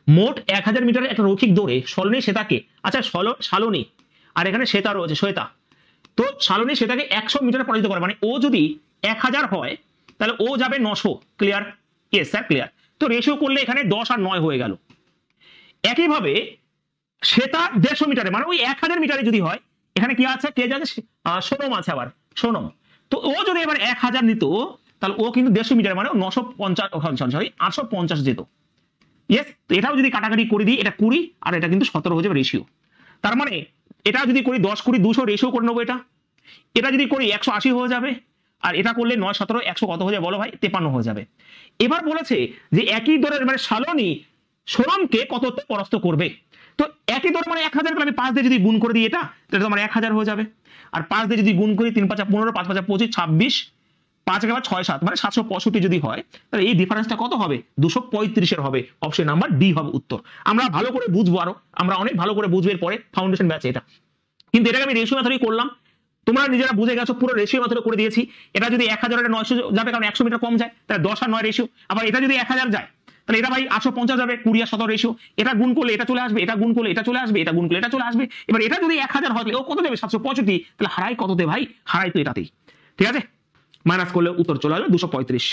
মোট 1000 মিটারের একটা রৈখিক দৌড়ে সলনী শ্বেতাকে, আচ্ছা শালনী আর এখানে শ্বেতা রয়েছে, শ্বেতা, তো শালনী শ্বেতাকে 100 মিটারে পরাজিত করে, মানে ও যদি 1000 হয় তাহলে ও যাবে 900। ক্লিয়ার? Yes sir clear. তো রেশিও করলে এখানে 10 আর 9 হয়ে গেল। একইভাবে শ্বেতা 150 মিটারে, মানে ওই 1000 মিটারে যদি হয়, এখানে কি আছে, কে যাচ্ছে, সোনম আছে, আবার সোনম। তো ও যদি এবার 1000 নিত তাহলে ও কিন্তু 150 মিটারে, মানে 950, সরি 850 যেত। ইয়েস, তো এটাও যদি কাটাকাটি করে দিই, এটা 20 আর এটা কিন্তু 17 হয়ে যাবে রেশিও। তার মানে এটা যদি করি 10 20 200 রেশিও করে নেবো, এটা যদি করি 180 হয়ে যাবে, আর এটা করলে 9 17 100 কত হয়ে যাবে বলো ভাই, 53 হয়ে যাবে। এবার বলেছে যে একই দরের মানে শালনী সোনমকে কততে পরাস্ত করবে। তো একই দর মানে 1000, আমি 5 দিয়ে যদি গুণ করে দিই এটা, তাহলে তোমার 1000 হয়ে যাবে। আর 5 দিয়ে যদি গুণ করি 3 5 15, 5 5 25 26, 5 একেবারে 6 7, মানে 765 যদি হয়, তাহলে এই ডিফারেন্সটা কত হবে, 235 এর হবে। অপশন নাম্বার ডি হবে উত্তর। আমরা ভালো করে বুঝবো, আরো আমরা অনেক ভালো করে বুঝবো এর পরে ফাউন্ডেশন ব্যাচে এটা। কিন্তু এটাকে আমি রেশিও মেথডেই করলাম, তোমরা নিজেরা বুঝে গেছো, পুরো রেশিও মেথডে করে দিয়েছি। এটা যদি 1000 এটা 900 যাবে, কারণ 100 মিটার কম যায়, তাহলে 10 আর 9 রেশিও। আবার এটা যদি 1000 যায় তাহলে এটা ভাই 850 যাবে, 20 আর 17 রেশিও। এটা গুণ করলে এটা চলে আসবে, এটা গুণ করলে এটা চলে আসবে, এটা গুণ করলে এটা চলে আসবে। এবার এটা যদি 1000 হয় তাহলে ও কত দেবে, 765। তাহলে হারাই কততে ভাই, হারাই তো এটাতেই। ঠিক আছে, মাইনাস করলে উত্তর চলে আসবে 235।